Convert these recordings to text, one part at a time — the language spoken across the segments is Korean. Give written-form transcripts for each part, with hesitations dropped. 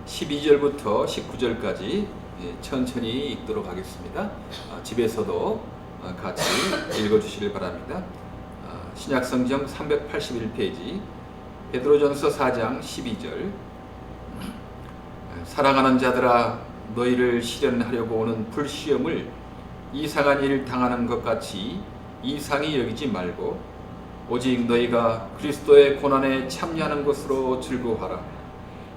12절부터 19절까지 천천히 읽도록 하겠습니다. 집에서도 같이 읽어주시길 바랍니다. 신약성경 381페이지 베드로전서 4장 12절. 사랑하는 자들아, 너희를 시련하려고 오는 불시험을 이상한 일 당하는 것 같이 이상히 여기지 말고 오직 너희가 그리스도의 고난에 참여하는 것으로 즐거워하라.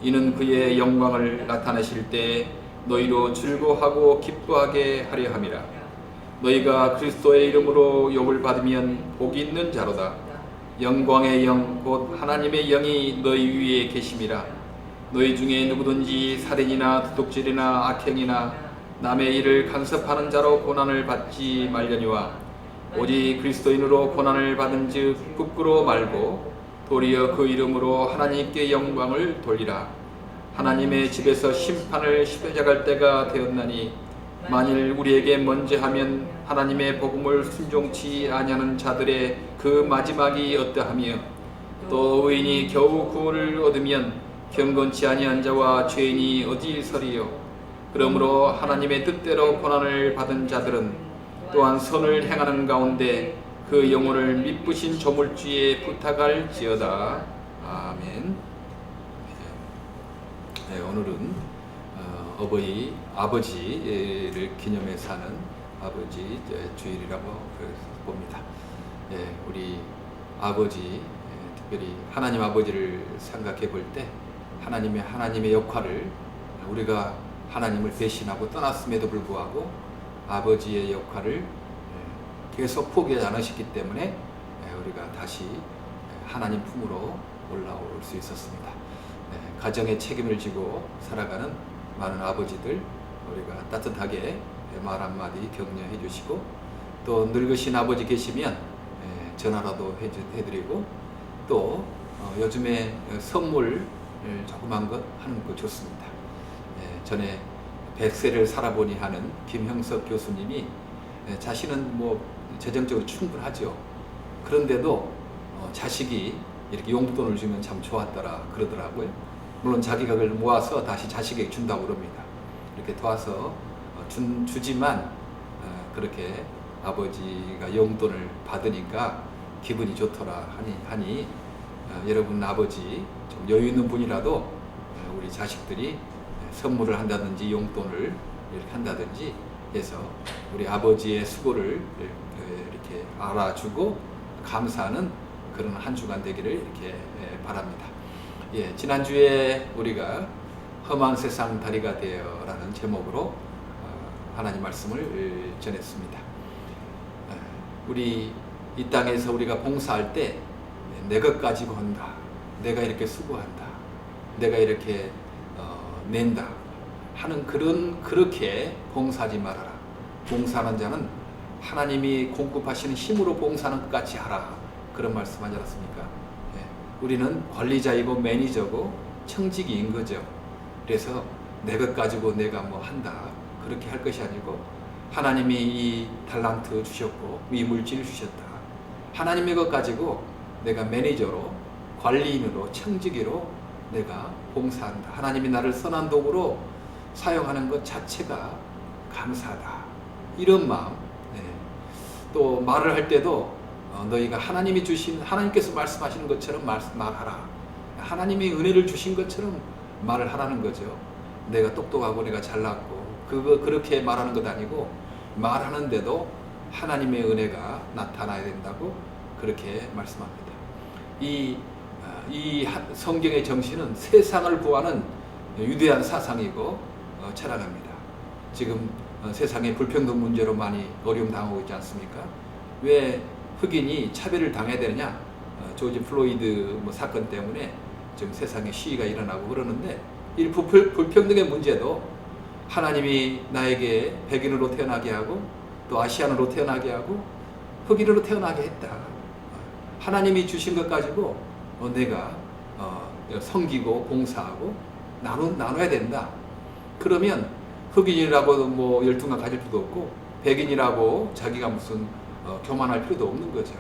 이는 그의 영광을 나타내실 때 너희로 즐거워하고 기뻐하게 하려 함이라. 너희가 그리스도의 이름으로 욕을 받으면 복이 있는 자로다. 영광의 영 곧 하나님의 영이 너희 위에 계심이라. 너희 중에 누구든지 살인이나 도둑질이나 악행이나 남의 일을 간섭하는 자로 고난을 받지 말려니와 오직 그리스도인으로 고난을 받은즉 부끄러워 말고 도리어 그 이름으로 하나님께 영광을 돌리라. 하나님의 집에서 심판을 시작할 때가 되었나니 만일 우리에게 먼저 하면 하나님의 복음을 순종치 아니하는 자들의 그 마지막이 어떠하며 또 의인이 겨우 구원을 얻으면 경건치 아니한 자와 죄인이 어디 서리요. 그러므로 하나님의 뜻대로 고난을 받은 자들은 또한 선을 행하는 가운데 그 영혼을 미쁘신 조물주에 부탁할지어다. 아멘. 네, 오늘은 아버지를 기념해 사는 아버지 주일이라고 봅니다. 우리 아버지, 특별히 하나님 아버지를 생각해 볼 때 하나님의 역할을 우리가 하나님을 배신하고 떠났음에도 불구하고 아버지의 역할을 계속 포기하지 않으셨기 때문에 우리가 다시 하나님 품으로 올라올 수 있었습니다. 가정의 책임을 지고 살아가는 많은 아버지들, 우리가 따뜻하게 말 한마디 격려해 주시고 또 늙으신 아버지 계시면 전화라도 해드리고 또 요즘에 선물 조그만 것 하는 거 좋습니다. 전에 100세를 살아보니 하는 김형석 교수님이 자신은 뭐 재정적으로 충분하죠. 그런데도 자식이 이렇게 용돈을 주면 참 좋았더라 그러더라고요. 물론 자기가 그걸 모아서 다시 자식에게 준다고 그럽니다. 이렇게 도와서 주지만 그렇게 아버지가 용돈을 받으니까 기분이 좋더라 하니 여러분 아버지 좀 여유 있는 분이라도 우리 자식들이 선물을 한다든지 용돈을 이렇게 한다든지 해서 우리 아버지의 수고를 이렇게 알아주고 감사하는 그런 한 주간 되기를 이렇게 바랍니다. 지난주에 우리가 험한 세상 다리가 되어라는 제목으로 하나님 말씀을 전했습니다. 우리 이 땅에서 우리가 봉사할 때 내 것 가지고 한다. 내가 이렇게 수고한다. 내가 이렇게 낸다 하는 그렇게 봉사하지 말아라. 봉사하는 자는 하나님이 공급하시는 힘으로 봉사하는 것 같이 하라. 그런 말씀 하지 않았습니까? 우리는 관리자이고 매니저고 청직이인 거죠. 그래서 내 것 가지고 내가 뭐 한다 그렇게 할 것이 아니고 하나님이 이 달란트 주셨고 이 물질 주셨다. 하나님의 것 가지고 내가 매니저로 관리인으로 청지기로 내가 봉사한다. 하나님이 나를 선한 도구로 사용하는 것 자체가 감사하다. 이런 마음. 또 말을 할 때도 너희가 하나님이 주신 하나님께서 말씀하시는 것처럼 말하라. 하나님이 은혜를 주신 것처럼 말을 하라는 거죠. 내가 똑똑하고 내가 잘났고 그렇게 말하는 것 아니고 말하는데도 하나님의 은혜가 나타나야 된다고 그렇게 말씀합니다. 이 성경의 정신은 세상을 구하는 위대한 사상이고 철학입니다. 지금 세상의 불평등 문제로 많이 어려움 당하고 있지 않습니까? 왜 흑인이 차별을 당해야 되느냐? 조지 플로이드 사건 때문에 지금 세상에 시위가 일어나고 그러는데 이 불평등의 문제도 하나님이 나에게 백인으로 태어나게 하고 또 아시안으로 태어나게 하고 흑인으로 태어나게 했다. 하나님이 주신 것 가지고 내가 섬기고 봉사하고 나눠야 된다. 그러면 흑인이라고 뭐 열등감 가질 필요도 없고 백인이라고 자기가 무슨 교만할 필요도 없는 거죠.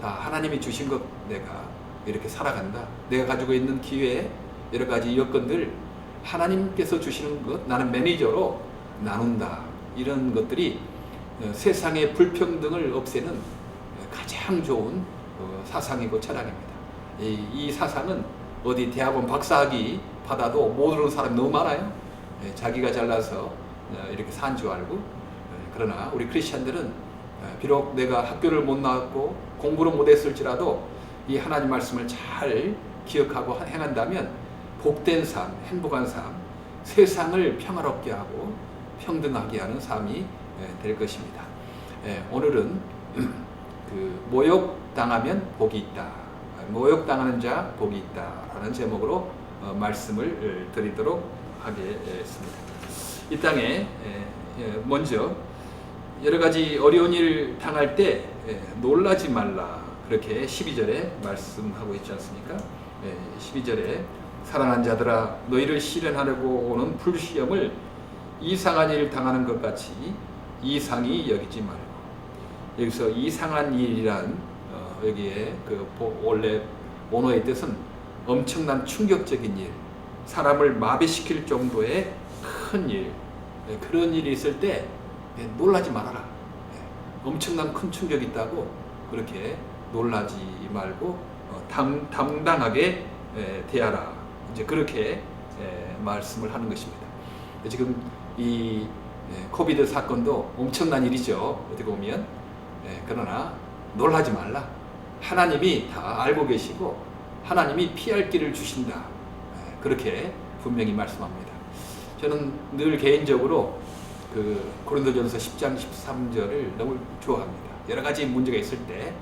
다 하나님이 주신 것, 내가 이렇게 살아간다. 내가 가지고 있는 기회, 여러 가지 여건들 하나님께서 주시는 것, 나는 매니저로 나눈다. 이런 것들이 세상의 불평등을 없애는 가장 좋은 사상이고 철학입니다. 이 사상은 어디 대학원 박사학위 받아도 모르는 사람이 너무 많아요. 자기가 잘나서 이렇게 산 줄 알고. 그러나 우리 크리스천들은 비록 내가 학교를 못 나왔고 공부를 못했을지라도 이 하나님 말씀을 잘 기억하고 행한다면 복된 삶, 행복한 삶, 세상을 평화롭게 하고 평등하게 하는 삶이 될 것입니다. 오늘은 그 모욕당하면 복이 있다. 모욕당하는 자 복이 있다. 라는 제목으로 말씀을 드리도록 하겠습니다. 이 땅에 먼저 여러 가지 어려운 일 당할 때 놀라지 말라. 그렇게 12절에 말씀하고 있지 않습니까? 12절에 사랑하는 자들아 너희를 시련하려고 오는 불시험을 이상한 일 당하는 것 같이 이상히 여기지 말고. 여기서 이상한 일이란 여기에 그 원래 원어의 뜻은 엄청난 충격적인 일, 사람을 마비시킬 정도의 큰 일, 그런 일이 있을 때 놀라지 말아라. 엄청난 큰 충격이 있다고 그렇게 놀라지 말고 당당하게 대하라. 이제 그렇게 말씀을 하는 것입니다. 지금 이 코비드 사건도 엄청난 일이죠. 어떻게 보면. 그러나 놀라지 말라. 하나님이 다 알고 계시고 하나님이 피할 길을 주신다. 그렇게 분명히 말씀합니다. 저는 늘 개인적으로 그 고린도전서 10장 13절을 너무 좋아합니다. 여러 가지 문제가 있을 때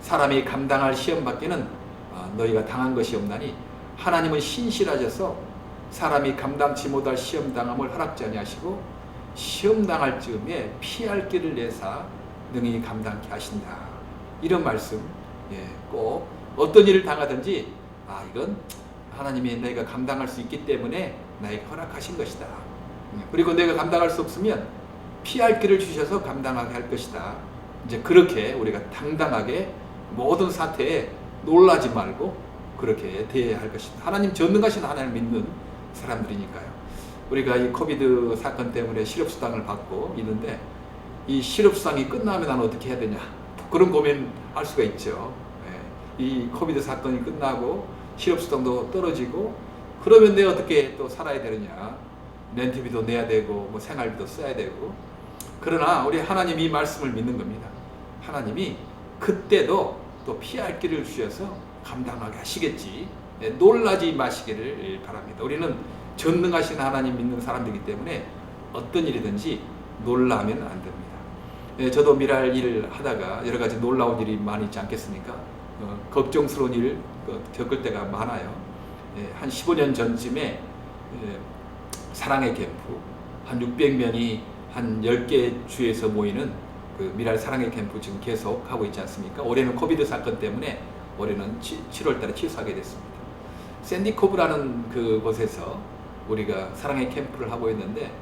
사람이 감당할 시험 밖에는 너희가 당한 것이 없나니 하나님은 신실하셔서 사람이 감당치 못할 시험 당함을 허락지 아니하시고 시험 당할 즈음에 피할 길을 내사 능히 감당케 하신다. 이런 말씀, 꼭 어떤 일을 당하든지 이건 하나님이 내가 감당할 수 있기 때문에 나에게 허락하신 것이다. 그리고 내가 감당할 수 없으면 피할 길을 주셔서 감당하게 할 것이다. 이제 그렇게 우리가 당당하게 모든 사태에 놀라지 말고 그렇게 대해야 할 것이다. 하나님 전능하신 하나님을 믿는 사람들이니까요. 우리가 이 코비드 사건 때문에 실업수당을 받고 있는데 이 실업수당이 끝나면 나는 어떻게 해야 되냐, 그런 고민할 수가 있죠. 이 코비드 사건이 끝나고 실업수당도 떨어지고 그러면 내가 어떻게 또 살아야 되느냐, 렌트비도 내야 되고 뭐 생활비도 써야 되고. 그러나 우리 하나님이 이 말씀을 믿는 겁니다. 하나님이 그때도 또 피할 길을 주셔서 감당하게 하시겠지. 놀라지 마시기를 바랍니다. 우리는 전능하신 하나님 믿는 사람들이기 때문에 어떤 일이든지 놀라면 안 됩니다. 저도 미랄 일을 하다가 여러 가지 놀라운 일이 많이 있지 않겠습니까? 걱정스러운 일 겪을 때가 많아요. 한 15년 전쯤에 사랑의 캠프 한 600명이 한 10개 주에서 모이는 그 미랄 사랑의 캠프 지금 계속 하고 있지 않습니까? 올해는 코비드 사건 때문에 올해는 7월 달에 취소하게 됐습니다. 샌디코브라는 그곳에서 우리가 사랑의 캠프를 하고 있는데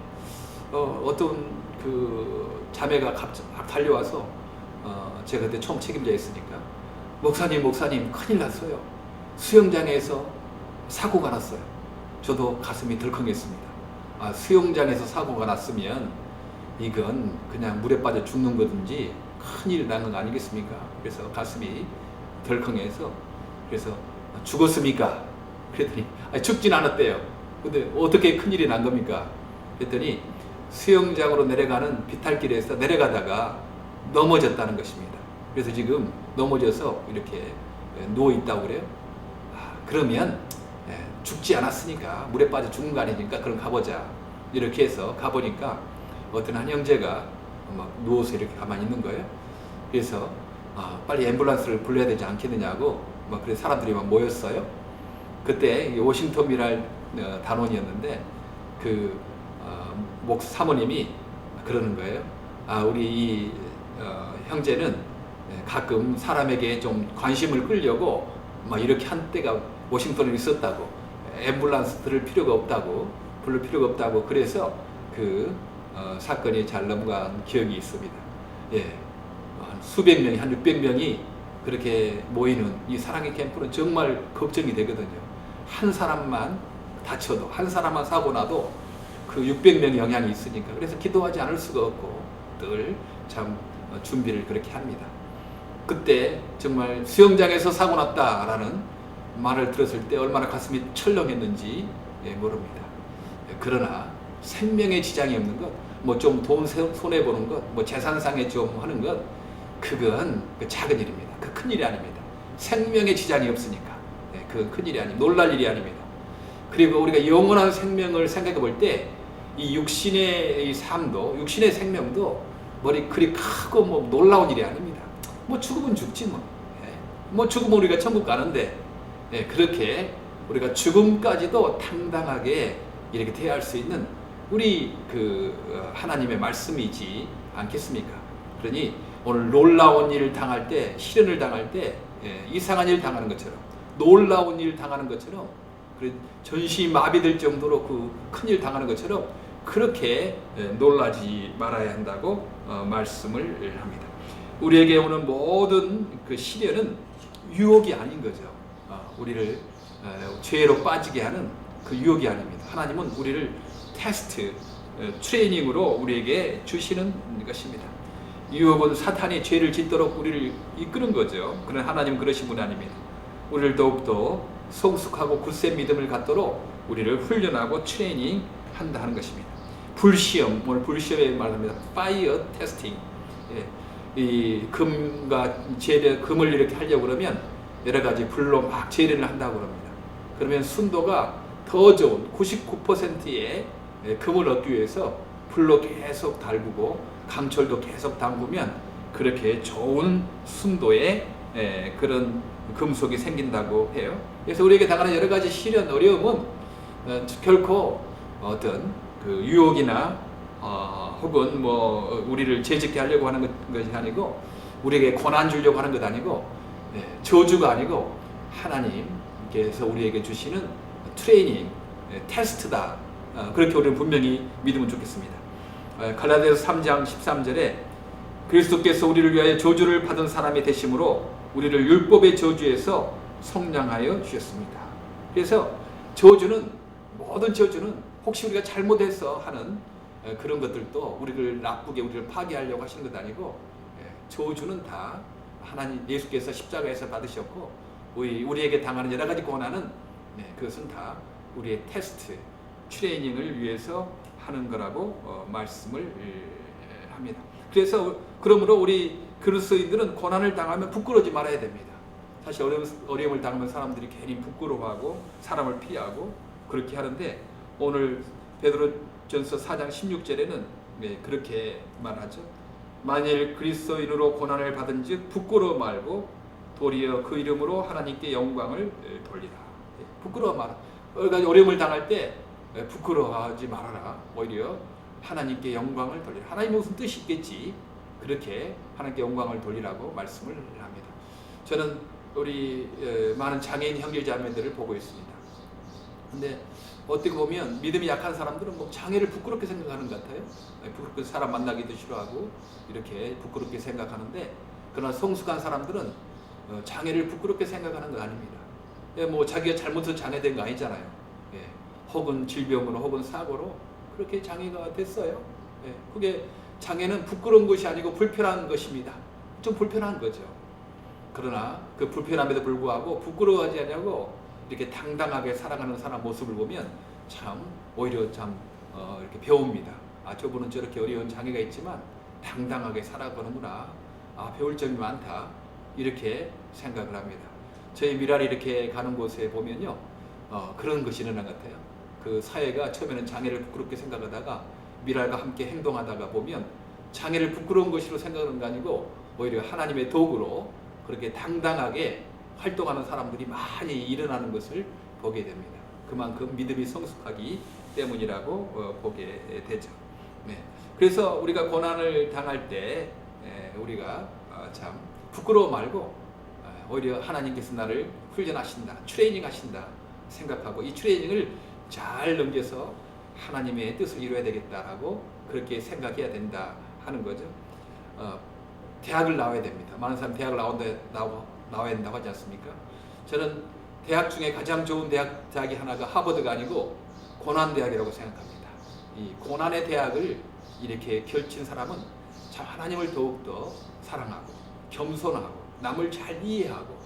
어떤 그 자매가 갑자기 달려와서 제가 그때 총 책임자였으니까 목사님 큰일 났어요. 수영장에서 사고가 났어요. 저도 가슴이 덜컹했습니다. 수영장에서 사고가 났으면 이건 그냥 물에 빠져 죽는 거든지 큰일 난 거 아니겠습니까? 그래서 가슴이 덜컹해서 그래서 죽었습니까? 그랬더니 죽진 않았대요. 근데 어떻게 큰일이 난 겁니까? 그랬더니 수영장으로 내려가는 비탈길에서 내려가다가 넘어졌다는 것입니다. 그래서 지금 넘어져서 이렇게 누워 있다고 그래요. 그러면 죽지 않았으니까 물에 빠져 죽은 거 아니니까 그럼 가보자. 이렇게 해서 가보니까 어떤 한 형제가 막 누워서 이렇게 가만히 있는 거예요. 그래서 빨리 앰뷸런스를 불러야 되지 않겠느냐고 막 그래서 사람들이 막 모였어요. 그때 워싱턴 미랄 단원이었는데 그 사모님이 그러는 거예요. 우리 이 형제는 가끔 사람에게 좀 관심을 끌려고 막 이렇게 한 때가 워싱턴에 있었다고, 앰뷸런스 부를 필요가 없다고 그래서 그 사건이 잘 넘어간 기억이 있습니다. 수백 명이, 한 600명이 그렇게 모이는 이 사랑의 캠프는 정말 걱정이 되거든요. 한 사람만 다쳐도 한 사람만 사고 나도 그 600명의 영향이 있으니까 그래서 기도하지 않을 수가 없고 늘 참 준비를 그렇게 합니다. 그때 정말 수영장에서 사고 났다라는 말을 들었을 때 얼마나 가슴이 철렁했는지 모릅니다. 그러나 생명에 지장이 없는 것, 뭐 좀 돈 손해 보는 것, 뭐 재산상에 좀 하는 것, 그건 그 작은 일입니다. 그 큰 일이 아닙니다. 생명에 지장이 없으니까 그 큰 일이 아닙니다. 놀랄 일이 아닙니다. 그리고 우리가 영원한 생명을 생각해 볼 때 이 육신의 삶도, 육신의 생명도 그리 크고 뭐 놀라운 일이 아닙니다. 뭐 죽으면 죽지 뭐. 뭐 죽으면 우리가 천국 가는데 그렇게 우리가 죽음까지도 당당하게 이렇게 대할 수 있는 우리 그 하나님의 말씀이지 않겠습니까? 그러니 오늘 놀라운 일을 당할 때, 시련을 당할 때, 이상한 일 당하는 것처럼, 놀라운 일 당하는 것처럼, 전신이 마비될 정도로 그 큰일 당하는 것처럼 그렇게 놀라지 말아야 한다고 말씀을 합니다. 우리에게 오는 모든 그 시련은 유혹이 아닌 거죠. 우리를 죄로 빠지게 하는 그 유혹이 아닙니다. 하나님은 우리를 테스트, 트레이닝으로 우리에게 주시는 것입니다. 유혹은 사탄이 죄를 짓도록 우리를 이끄는 거죠. 그러나 하나님은 그러신 분이 아닙니다. 우리를 더욱더 성숙하고 굳센 믿음을 갖도록 우리를 훈련하고 트레이닝 한다 하는 것입니다. 불시험, 오늘 불시험에 말합니다. 파이어 테스팅. 이 금과 재래, 금을 이렇게 하려고 그러면 여러 가지 불로 막 재래를 한다고 그럽니다. 그러면 순도가 더 좋은 99%의 금을 얻기 위해서 불로 계속 달구고 강철도 계속 담그면 그렇게 좋은 순도의 그런 금속이 생긴다고 해요. 그래서 우리에게 당하는 여러 가지 시련, 어려움은 결코 어떤 그 유혹이나 혹은 뭐 우리를 재짓게 하려고 하는 것이 아니고 우리에게 고난 주려고 하는 것 아니고 저주가 아니고 하나님께서 우리에게 주시는 트레이닝, 테스트다. 그렇게 우리는 분명히 믿으면 좋겠습니다. 갈라디아서 3장 13절에 그리스도께서 우리를 위하여 저주를 받은 사람이 되심으로 우리를 율법의 저주에서 속량하여 주셨습니다. 그래서 저주는, 모든 저주는 혹시 우리가 잘못해서 하는 그런 것들도 우리를 나쁘게, 우리를 파괴하려고 하시는 것 아니고 저주는 다 하나님 예수께서 십자가에서 받으셨고 우리에게 당하는 여러 가지 고난은 그것은 다 우리의 테스트, 트레이닝을 위해서 하는 거라고 말씀을 합니다. 그래서 그러므로 우리 그리스도인들은 고난을 당하면 부끄러워지 말아야 됩니다. 사실 어려움을 당하면 사람들이 괜히 부끄러워하고 사람을 피하고 그렇게 하는데 오늘 베드로전서 4장 16절에는 그렇게 말하죠. 만일 그리스도인으로 고난을 받은즉 부끄러워 말고 도리어 그 이름으로 하나님께 영광을 돌리라. 부끄러워 말아. 어려움을 당할 때 부끄러워하지 말아라. 오히려 하나님께 영광을 돌리라. 하나님의 무슨 뜻이 있겠지. 그렇게 하나님께 영광을 돌리라고 말씀을 합니다. 저는 우리 많은 장애인 형제자매들을 보고 있습니다. 근데 어떻게 보면 믿음이 약한 사람들은 뭐 장애를 부끄럽게 생각하는 것 같아요. 부끄럽게 사람 만나기도 싫어하고 이렇게 부끄럽게 생각하는데, 그러나 성숙한 사람들은 장애를 부끄럽게 생각하는 거 아닙니다. 뭐 자기가 잘못해서 장애된 거 아니잖아요. 혹은 질병으로 혹은 사고로 그렇게 장애가 됐어요. 그게 장애는 부끄러운 것이 아니고 불편한 것입니다. 좀 불편한 거죠. 그러나 그 불편함에도 불구하고 부끄러워하지 않냐고 이렇게 당당하게 살아가는 사람 모습을 보면 참 오히려 참 이렇게 배웁니다. 저분은 저렇게 어려운 장애가 있지만 당당하게 살아가는구나. 배울 점이 많다. 이렇게 생각을 합니다. 저희 미랄이 이렇게 가는 곳에 보면요, 그런 것이 일어난 것 같아요. 그 사회가 처음에는 장애를 부끄럽게 생각하다가 미랄과 함께 행동하다가 보면 장애를 부끄러운 것으로 생각하는 게 아니고 오히려 하나님의 도구로 그렇게 당당하게 활동하는 사람들이 많이 일어나는 것을 보게 됩니다. 그만큼 믿음이 성숙하기 때문이라고 보게 되죠. 그래서 우리가 고난을 당할 때 우리가 참 부끄러워 말고 오히려 하나님께서 나를 훈련하신다, 트레이닝 하신다 생각하고 이 트레이닝을 잘 넘겨서 하나님의 뜻을 이루어야 되겠다라고 그렇게 생각해야 된다 하는 거죠. 대학을 나와야 됩니다. 많은 사람 대학을 나와야 된다고 하지 않습니까? 저는 대학 중에 가장 좋은 대학이 하나가 하버드가 아니고 고난대학이라고 생각합니다. 이 고난의 대학을 이렇게 결친 사람은 참 하나님을 더욱더 사랑하고 겸손하고 남을 잘 이해하고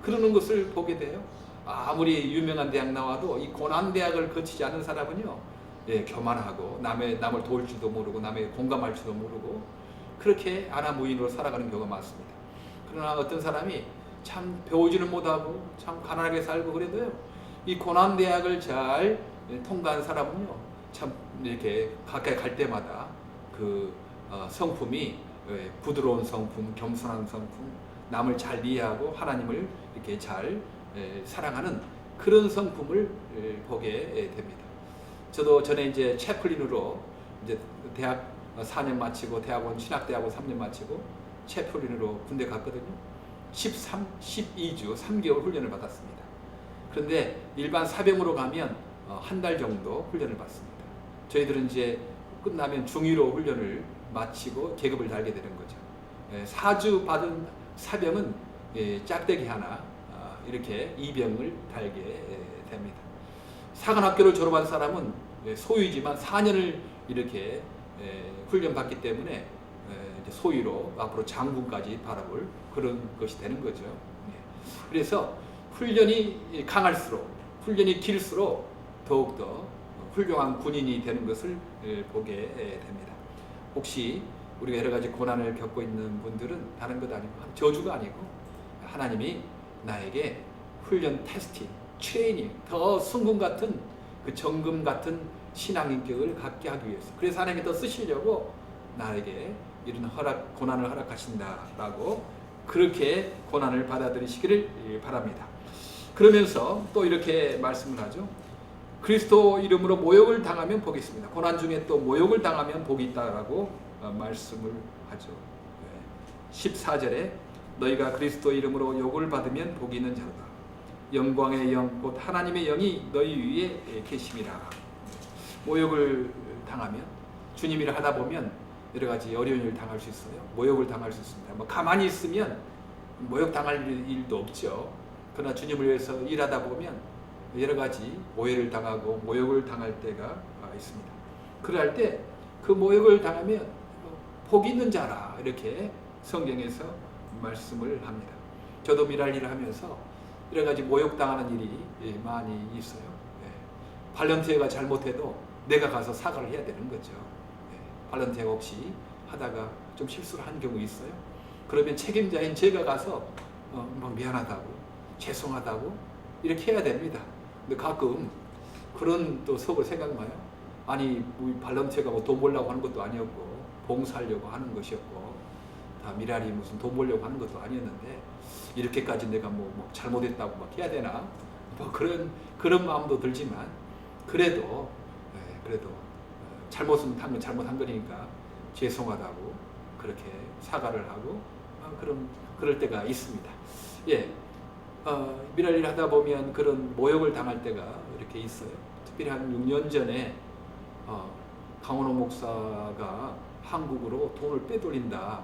그러는 것을 보게 돼요. 아무리 유명한 대학 나와도 이 고난대학을 거치지 않은 사람은요, 교만하고 남을 도울 줄도 모르고 남의 공감할 줄도 모르고 그렇게 아나무인으로 살아가는 경우가 많습니다. 그러나 어떤 사람이 참 배우지는 못하고 참 가난하게 살고 그래도요, 이 고난대학을 잘 통과한 사람은요, 참 이렇게 가까이 갈 때마다 그 성품이 부드러운 성품, 겸손한 성품, 남을 잘 이해하고 하나님을 이렇게 잘 사랑하는 그런 성품을 보게 됩니다. 저도 전에 이제 채플린으로 이제 대학 4년 마치고 대학원 신학대학원 3년 마치고 채플린으로 군대 갔거든요. 12주 3개월 훈련을 받았습니다. 그런데 일반 사병으로 가면 한 달 정도 훈련을 받습니다. 저희들은 이제 끝나면 중위로 훈련을 마치고 계급을 달게 되는 거죠. 4주 받은 사병은 짝대기 하나 이렇게 이병을 달게 됩니다. 사관학교를 졸업한 사람은 소위지만 4년을 이렇게 훈련 받기 때문에 소위로 앞으로 장군까지 바라볼 그런 것이 되는 거죠. 그래서 훈련이 강할수록, 훈련이 길수록 더욱더 훌륭한 군인이 되는 것을 보게 됩니다. 혹시 우리가 여러 가지 고난을 겪고 있는 분들은 다른 것 아니고 저주가 아니고 하나님이 나에게 훈련, 테스팅, 트레이닝, 더 순금 같은 그 정금 같은 신앙 인격을 갖게 하기 위해서, 그래서 하나님이 더 쓰시려고 나에게 이런 고난을 허락하신다라고 그렇게 고난을 받아들이시기를 바랍니다. 그러면서 또 이렇게 말씀을 하죠. 그리스도 이름으로 모욕을 당하면 복이 있습니다. 고난 중에 또 모욕을 당하면 복이 있다라고 말씀을 하죠. 14절에 너희가 그리스도 이름으로 욕을 받으면 복이 있는 자로다. 영광의 영 곧 하나님의 영이 너희 위에 계심이라. 모욕을 당하면, 주님 일을 하다 보면 여러 가지 어려운 일을 당할 수 있어요. 모욕을 당할 수 있습니다. 뭐 가만히 있으면 모욕 당할 일도 없죠. 그러나 주님을 위해서 일하다 보면 여러 가지 오해를 당하고 모욕을 당할 때가 있습니다. 그럴 때 그 모욕을 당하면 복이 있는 자라 이렇게 성경에서 말씀을 합니다. 저도 미랄 일을 하면서 여러 가지 모욕 당하는 일이 많이 있어요. 발런티어가 잘못해도 내가 가서 사과를 해야 되는 거죠. 발런티어가 혹시 하다가 좀 실수를 한 경우 있어요. 그러면 책임자인 제가 가서 막 미안하다고, 죄송하다고 이렇게 해야 됩니다. 근데 가끔 그런 또 속을 생각나요. 아니 우리 발런티어가 뭐 돈 벌려고 하는 것도 아니었고 봉사하려고 하는 것이었고 다 미랄이 무슨 돈 벌려고 하는 것도 아니었는데 이렇게까지 내가 뭐 잘못했다고 막 해야 되나 뭐 그런 마음도 들지만 그래도 잘못은 하면 잘못한 거니까 죄송하다고 그렇게 사과를 하고 그럴 때가 있습니다. 미랄 일을 하다 보면 그런 모욕을 당할 때가 이렇게 있어요. 특별히 한 6년 전에 강원호 목사가 한국으로 돈을 빼돌린다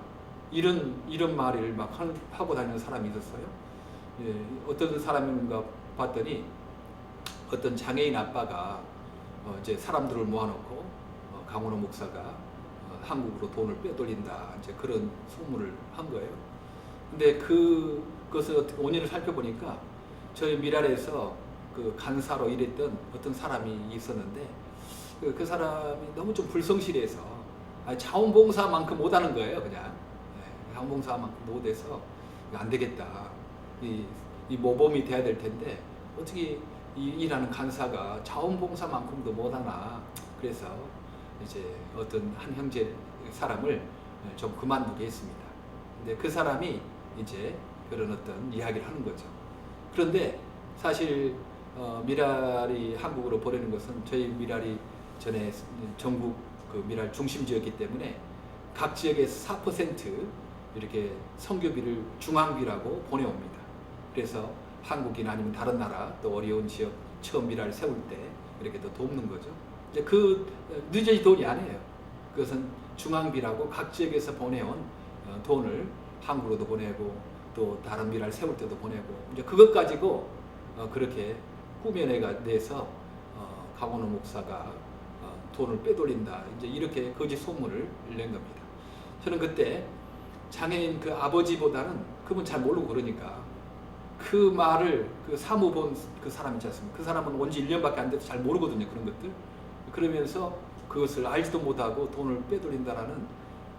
이런 말을 막 하고 다니는 사람이 있었어요. 어떤 사람인가 봤더니 어떤 장애인 아빠가 이제 사람들을 모아놓고 강원호 목사가 한국으로 돈을 빼돌린다 이제 그런 소문을 한 거예요. 근데 그것을 어떻게 원인을 살펴보니까 저희 미랄에서 그 간사로 일했던 어떤 사람이 있었는데 그 사람이 너무 좀 불성실해서 자원봉사만큼 못하는 거예요. 그냥 자원봉사만큼 못해서 안 되겠다. 이 모범이 돼야 될 텐데 어떻게 일하는 간사가 자원봉사만큼도 못하나. 그래서 이제 어떤 한 형제 사람을 좀 그만두게 했습니다. 근데 그 사람이 이제 그런 어떤 이야기를 하는 거죠. 그런데 사실 미랄이 한국으로 보내는 것은 저희 미랄이 전에 전국 그 미랄 중심지였기 때문에 각 지역에서 4% 이렇게 선교비를 중앙비라고 보내옵니다. 그래서 한국이나 아니면 다른 나라 또 어려운 지역 처음 미랄 세울 때 이렇게 또 돕는 거죠. 이제 그 뉴저지 돈이 아니에요. 그것은 중앙비라고 각 지역에서 보내온 돈을 한국으로도 보내고 또 다른 미랄 세울 때도 보내고 이제 그것 가지고 그렇게 꾸며내서 강원호 목사가 돈을 빼돌린다, 이제 이렇게 거짓 소문을 낸 겁니다. 저는 그때 장애인 그 아버지보다는 그분 잘 모르고 그러니까 그 말을 그 사무본 그 사람 있지 않습니까? 그 사람은 온 지 1년밖에 안 돼서 잘 모르거든요, 그런 것들. 그러면서 그것을 알지도 못하고 돈을 빼돌린다라는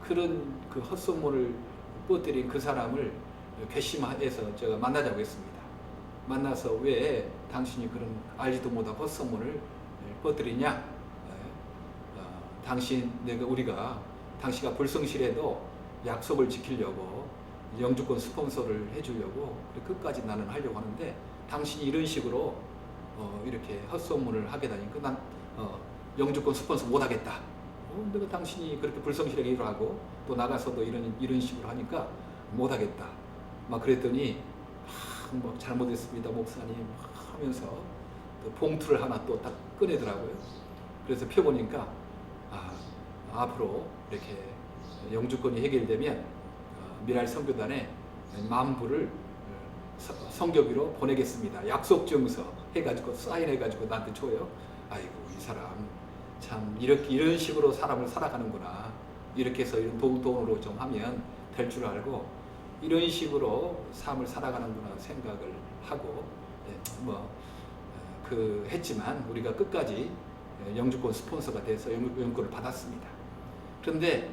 그런 그 헛소문을 뻗들인 그 사람을 괘씸해서 제가 만나자고 했습니다. 만나서 왜 당신이 그런 알지도 못하고 헛소문을 뻗들이냐? 우리가 당신가 불성실해도 약속을 지키려고 영주권 스폰서를 해주려고 끝까지 나는 하려고 하는데 당신이 이런 식으로 이렇게 헛소문을 하게 되니까 난 영주권 스폰서 못 하겠다. 내가 당신이 그렇게 불성실하게 일을 하고 또 나가서도 이런 식으로 하니까 못 하겠다. 막 그랬더니 뭐 잘못했습니다 목사님 하면서 또 봉투를 하나 또 딱 꺼내더라고요. 그래서 펴보니까 앞으로 이렇게 영주권이 해결되면 미랄 선교단에 10,000부를 성교비로 보내겠습니다. 약속증서 해가지고 사인해가지고 나한테 줘요. 아이고 이 사람 참 이런 식으로 사람을 살아가는구나. 이렇게 해서 이런 돈으로 좀 하면 될 줄 알고 이런 식으로 삶을 살아가는구나 생각을 하고 했지만 우리가 끝까지 영주권 스폰서가 돼서 영주권을 받았습니다. 그런데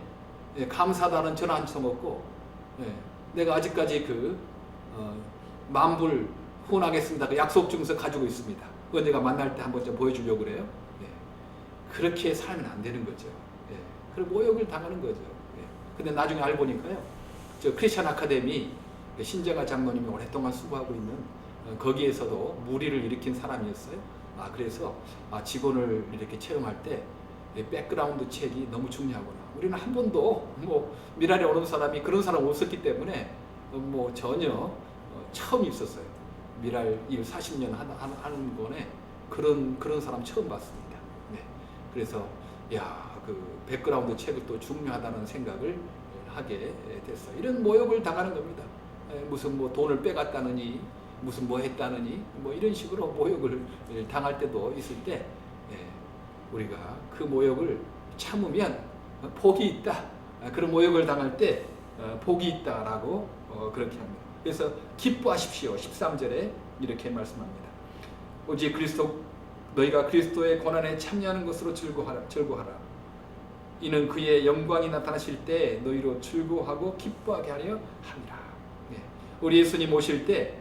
감사다는 전화 한 통 없고 내가 아직까지 10,000불 후원하겠습니다. 그 약속 증서 가지고 있습니다. 그건 내가 만날 때 한번 좀 보여주려고 그래요. 그렇게 살면 안 되는 거죠. 그리고 모욕을 당하는 거죠. 근데 나중에 알고 보니까요. 저 크리스천 아카데미 신정아 장로님이 오랫동안 수고하고 있는 거기에서도 무리를 일으킨 사람이었어요. 그래서 직원을 이렇게 채용할 때 백그라운드 책이 너무 중요하구나. 우리는 한 번도 미랄에 오는 사람이 그런 사람 없었기 때문에 전혀 처음 있었어요. 미랄 일 40년 하는 거에 그런 사람 처음 봤습니다. 그래서 그 백그라운드 책이 또 중요하다는 생각을 하게 됐어요. 이런 모욕을 당하는 겁니다. 무슨 돈을 빼갔다느니 무슨 했다느니 이런 식으로 모욕을 당할 때도 있을 때 우리가 그 모욕을 참으면 복이 있다. 그런 모욕을 당할 때 복이 있다라고 그렇게 합니다. 그래서 기뻐하십시오. 13절에 이렇게 말씀합니다. 오직 너희가 그리스도의 고난에 참여하는 것으로 즐거워하라. 이는 그의 영광이 나타나실 때 너희로 즐거워하고 기뻐하게 하려 함이라. 우리 예수님 오실 때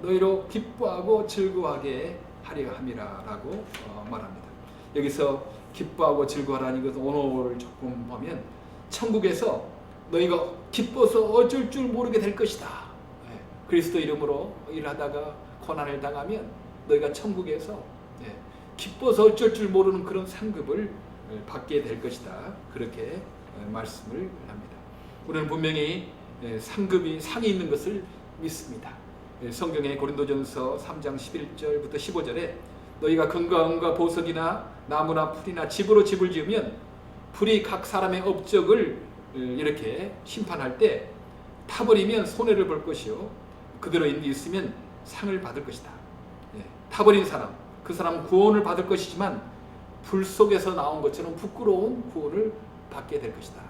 너희로 기뻐하고 즐거워하게 하려 함이라라고 말합니다. 여기서 기뻐하고 즐거워하라는 것은 언어를 조금 보면 천국에서 너희가 기뻐서 어쩔 줄 모르게 될 것이다. 그리스도 이름으로 일하다가 고난을 당하면 너희가 천국에서 기뻐서 어쩔 줄 모르는 그런 상급을 받게 될 것이다. 그렇게 말씀을 합니다. 우리는 분명히 상이 있는 것을 믿습니다. 성경의 고린도전서 3장 11절부터 15절에 너희가 금과 은과 보석이나 나무나 풀이나 집으로 집을 지으면 풀이 각 사람의 업적을 이렇게 심판할 때 타버리면 손해를 볼 것이요 그대로 있으면 상을 받을 것이다. 타버린 사람, 그 사람은 구원을 받을 것이지만 불 속에서 나온 것처럼 부끄러운 구원을 받게 될 것이다.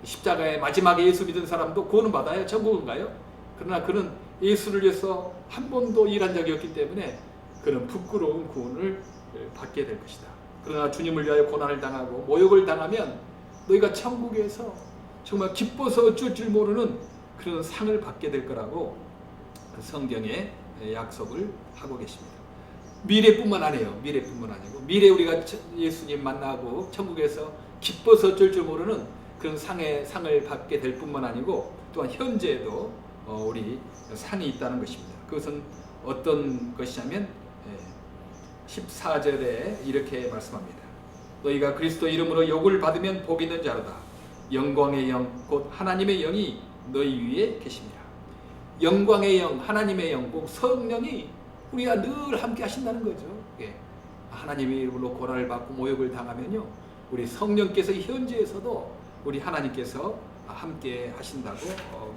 십자가의 마지막에 예수 믿은 사람도 구원은 받아요. 천국은 가요. 그러나 그는 예수를 위해서 한 번도 일한 적이 없기 때문에 그는 부끄러운 구원을 받게 될 것이다. 그러나 주님을 위하여 고난을 당하고 모욕을 당하면 너희가 천국에서 정말 기뻐서 어쩔 줄 모르는 그런 상을 받게 될 거라고 성경에 약속을 하고 계십니다. 미래뿐만 아니에요. 미래뿐만 아니고 미래 우리가 예수님 만나고 천국에서 기뻐서 어쩔 줄 모르는 그런 상을 받게 될 뿐만 아니고 또한 현재에도 우리 상이 있다는 것입니다. 그것은 어떤 것이냐면 14절에 이렇게 말씀합니다. 너희가 그리스도 이름으로 욕을 받으면 복 있는 자로다. 영광의 영 곧 하나님의 영이 너희 위에 계십니다. 영광의 영, 하나님의 영, 꼭 성령이 우리가 늘 함께 하신다는 거죠. 하나님의 이름으로 고난을 받고 모욕을 당하면요, 우리 성령께서 현재에서도 우리 하나님께서 함께 하신다고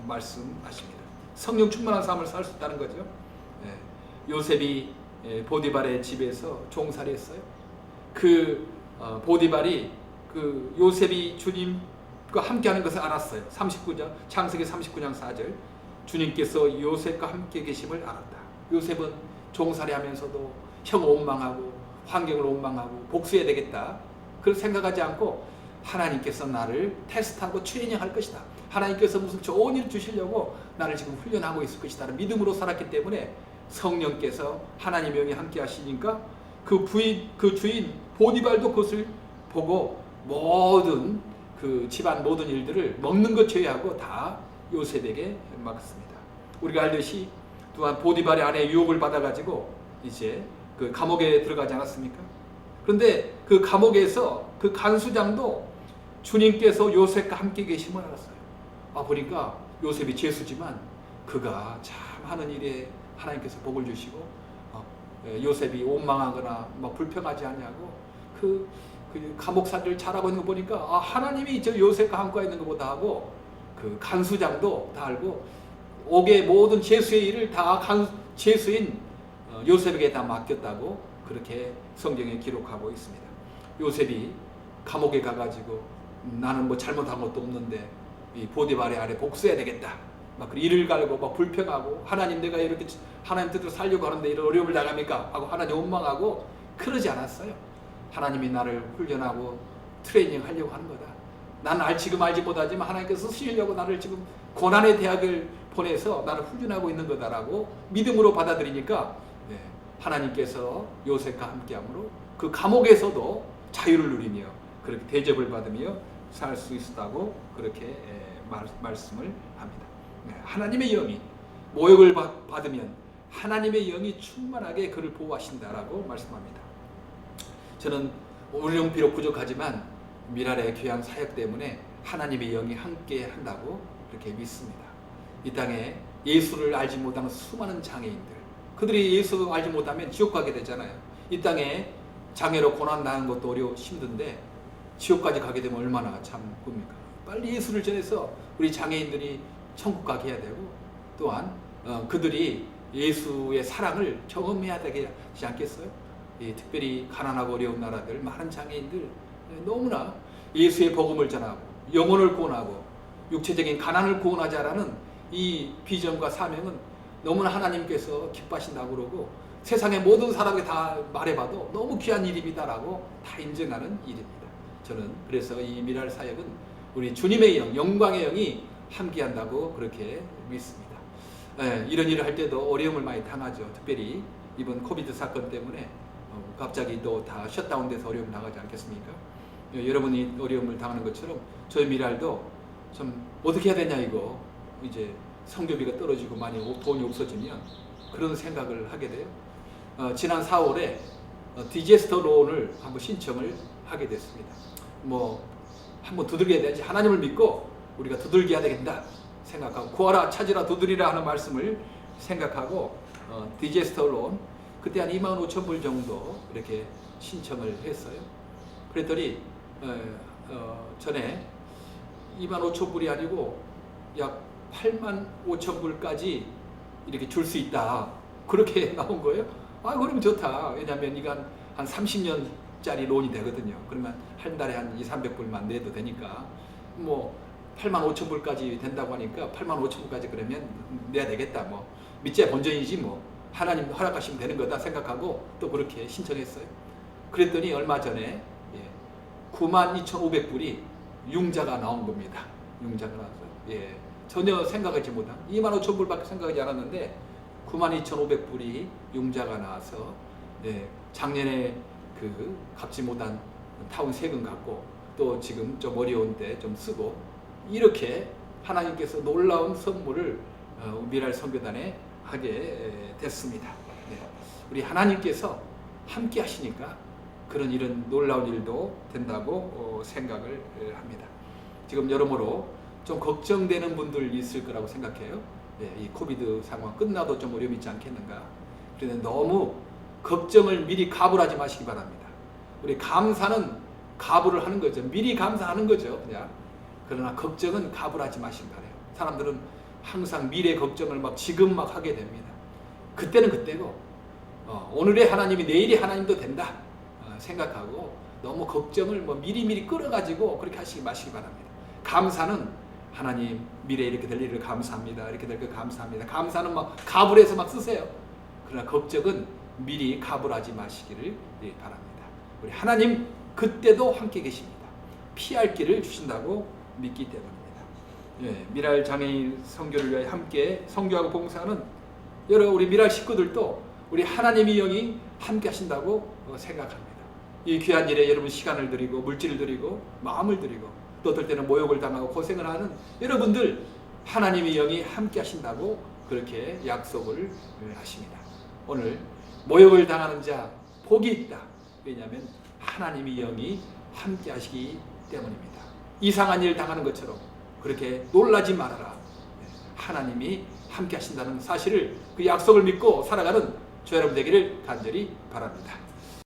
말씀하십니다. 성령 충만한 삶을 살 수 있다는 거죠. 요셉이 보디발의 집에서 종살이 했어요. 그 보디발이 그 요셉이 주님과 함께하는 것을 알았어요. 39장 창세기 39장 4절 주님께서 요셉과 함께 계심을 알았다. 요셉은 종살이하면서도 형 원망하고 환경을 원망하고 복수해야 되겠다. 그걸 생각하지 않고 하나님께서 나를 테스트하고 트레이닝할 것이다. 하나님께서 무슨 좋은 일 주시려고 나를 지금 훈련하고 있을 것이다. 믿음으로 살았기 때문에 성령께서 하나님의 영이 함께 하시니까 그 주인 보디발도 그것을 보고 모든 그 집안 모든 일들을 먹는 것 제외하고 다 요셉에게 맡겼습니다. 우리가 알듯이 또한 보디발의 아내 유혹을 받아가지고 이제 그 감옥에 들어가지 않았습니까? 그런데 그 감옥에서 그 간수장도 주님께서 요셉과 함께 계심을 알았어요. 보니까 요셉이 죄수지만 그가 참 하는 일에 하나님께서 복을 주시고 요셉이 원망하거나 불평하지 않냐고 그 감옥 살이를 잘하고 있는 거 보니까 하나님이 저 요셉과 함께 있는 것보다 하고 그 간수장도 다 알고 옥의 모든 죄수의 일을 다 죄수인 요셉에게 다 맡겼다고 그렇게 성경에 기록하고 있습니다. 요셉이 감옥에 가가지고 나는 뭐 잘못한 것도 없는데 이 보디발의 아래 복수해야 되겠다. 막 이를 갈고 막 불평하고 하나님 내가 이렇게 하나님 뜻대로 살려고 하는데 이런 어려움을 당합니까? 하고 하나님 원망하고 그러지 않았어요. 하나님이 나를 훈련하고 트레이닝 하려고 하는 거다. 나는 지금 알지 못하지만 하나님께서 쓰시려고 나를 지금 고난의 대학을 보내서 나를 훈련하고 있는 거다라고 믿음으로 받아들이니까 하나님께서 요셉과 함께함으로 그 감옥에서도 자유를 누리며 그렇게 대접을 받으며 살 수 있었다고 그렇게 말씀을 합니다. 하나님의 영이 모욕을 받으면 하나님의 영이 충만하게 그를 보호하신다라고 말씀합니다. 저는 우리는 비록 부족하지만 미랄의 귀한 사역 때문에 하나님의 영이 함께 한다고 그렇게 믿습니다. 이 땅에 예수를 알지 못하는 수많은 장애인들, 그들이 예수 알지 못하면 지옥 가게 되잖아요. 이 땅에 장애로 고난 당하는 것도 힘든데 지옥까지 가게 되면 얼마나 참 꿈입니까? 빨리 예수를 전해서 우리 장애인들이 천국 가게 해야 되고 또한 그들이 예수의 사랑을 경험해야 되지 않겠어요? 특별히 가난하고 어려운 나라들 많은 장애인들 너무나 예수의 복음을 전하고 영혼을 구원하고 육체적인 가난을 구원하자라는 이 비전과 사명은 너무나 하나님께서 기뻐하신다고 그러고 세상의 모든 사람에게 다 말해봐도 너무 귀한 일입니다라고 다 인정하는 일입니다. 저는 그래서 이 미랄 사역은 우리 주님의 영, 영광의 영이 함께한다고 그렇게 믿습니다. 이런 일을 할 때도 어려움을 많이 당하죠. 특별히 이번 코비드 사건 때문에 갑자기 또 다 셧다운돼서 어려움 당하지 않겠습니까? 여러분이 어려움을 당하는 것처럼 저희 미랄도 참 어떻게 해야 되냐 이거 이제 성교비가 떨어지고 많이 돈이 없어지면 그런 생각을 하게 돼요. 지난 4월에 디제스터 론을 한번 신청을 하게 됐습니다. 뭐 한번 두들겨야 되지 하나님을 믿고 우리가 두들겨야 되겠다 생각하고 구하라 찾으라 두드리라 하는 말씀을 생각하고 디제스터 론 그때 한 25,000불 정도 이렇게 신청을 했어요. 그랬더니 전에 25,000불이 아니고 약 85,000불까지 이렇게 줄 수 있다 그렇게 나온 거예요. 그럼 좋다. 왜냐하면 이건 한 30년짜리 론이 되거든요. 그러면 한 달에 한 200-300불만 내도 되니까 뭐 85,000불까지 된다고 하니까 85,000불까지 그러면 내야 되겠다. 뭐 믿자 본전이지 뭐 하나님 허락하시면 되는 거다 생각하고 또 그렇게 신청했어요. 그랬더니 얼마 전에 92,500불이 융자가 나온 겁니다. 융자가 나와서 전혀 생각하지 못한 25,000불밖에 생각하지 않았는데 92,500불이 융자가 나와서 작년에 그 갚지 못한 타운 세금 갚고 또 지금 좀 어려운데 좀 쓰고 이렇게 하나님께서 놀라운 선물을 미랄 선교단에 하게 됐습니다. 우리 하나님께서 함께 하시니까 그런 일은 놀라운 일도 된다고 생각을 합니다. 지금 여러모로 좀 걱정되는 분들 있을 거라고 생각해요. 이 코비드 상황 끝나도 좀 어려움이 있지 않겠는가. 그런데 너무 걱정을 미리 가불하지 마시기 바랍니다. 우리 감사는 가불을 하는 거죠. 미리 감사하는 거죠. 그냥. 그러나 걱정은 가불하지 마시기 바라요. 사람들은 항상 미래 걱정을 지금 하게 됩니다. 그때는 그때고 오늘의 하나님이 내일의 하나님도 된다 생각하고 너무 걱정을 미리미리 끌어가지고 그렇게 하시기 마시기 바랍니다. 감사는 하나님 미래에 이렇게 될 일을 감사합니다. 이렇게 될 거 감사합니다. 감사는 가불해서 쓰세요. 그러나 걱정은 미리 가불하지 마시기를 바랍니다. 우리 하나님 그때도 함께 계십니다. 피할 길을 주신다고 믿기 때문입니다. 미랄 장애인 선교를 위해 함께 선교하고 봉사하는 여러 우리 미랄 식구들도 우리 하나님의 영이 함께 하신다고 생각합니다. 이 귀한 일에 여러분 시간을 드리고 물질을 드리고 마음을 드리고 또 어떨 때는 모욕을 당하고 고생을 하는 여러분들 하나님의 영이 함께 하신다고 그렇게 약속을 하십니다. 오늘 모욕을 당하는 자 복이 있다. 왜냐하면 하나님의 영이 함께 하시기 때문입니다. 이상한 일 당하는 것처럼 그렇게 놀라지 말아라. 하나님이 함께 하신다는 사실을 그 약속을 믿고 살아가는 저 여러분 되기를 간절히 바랍니다.